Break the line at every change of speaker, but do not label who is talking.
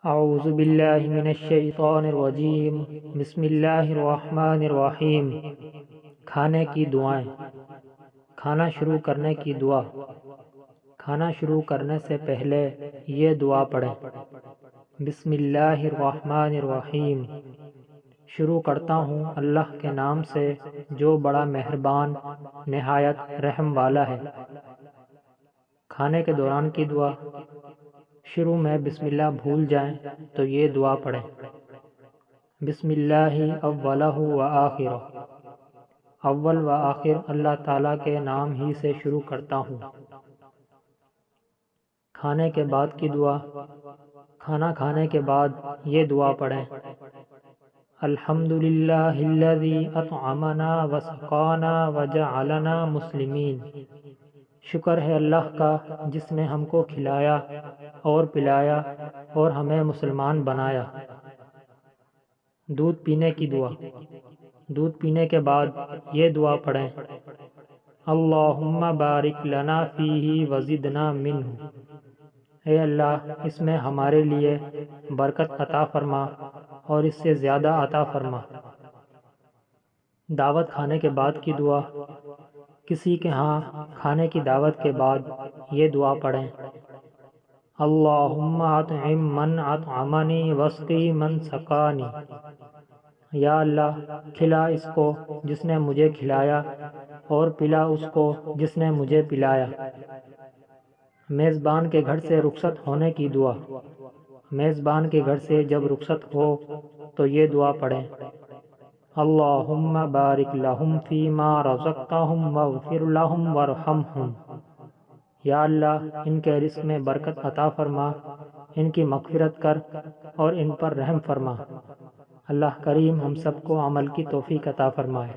اعوذ باللہ من الشیطان الرجیم بسم اللہ الرحمن الرحیم۔ کھانے کی دعائیں۔ کھانا شروع کرنے کی دعا۔ کھانا شروع کرنے سے پہلے یہ دعا پڑھیں: بسم اللہ الرحمن الرحیم۔ شروع کرتا ہوں اللہ کے نام سے جو بڑا مہربان نہایت رحم والا ہے۔ کھانے کے دوران کی دعا۔ شروع میں بسم اللہ بھول جائیں تو یہ دعا پڑھیں: بسم اللہ اولہ و آخرہ۔ اول و آخر اللہ تعالیٰ کے نام ہی سے شروع کرتا ہوں۔ کھانے کے بعد کی دعا۔ کھانا کھانے کے بعد یہ دعا پڑھیں: الحمدللہ الذی اطعمنا وسقانا وجعلنا مسلمین۔ شکر ہے اللہ کا جس نے ہم کو کھلایا اور پلایا اور ہمیں مسلمان بنایا۔ دودھ پینے کی دعا۔ دودھ پینے کے بعد یہ دعا پڑھیں: اللہم بارک لنا فیہ وزدنا منہ۔ اے اللہ اس میں ہمارے لیے برکت عطا فرما اور اس سے زیادہ عطا فرما۔ دعوت کھانے کے بعد کی دعا۔ کسی کے ہاں کھانے کی دعوت کے بعد یہ دعا پڑھیں: اللہم اطعم من اطعمنی واسقی من سقانی۔ یا اللہ کھلا اس کو جس نے مجھے کھلایا اور پلا اس کو جس نے مجھے پلایا۔ میزبان کے گھر سے رخصت ہونے کی دعا۔ میزبان کے گھر سے جب رخصت ہو تو یہ دعا پڑھیں: اللہم بارک لہم فیما رزقتہم واغفر لہم وارحمہم۔ یا اللہ ان کے رزق میں برکت عطا فرما، ان کی مغفرت کر اور ان پر رحم فرما۔ اللہ کریم ہم سب کو عمل کی توفیق عطا فرمائے۔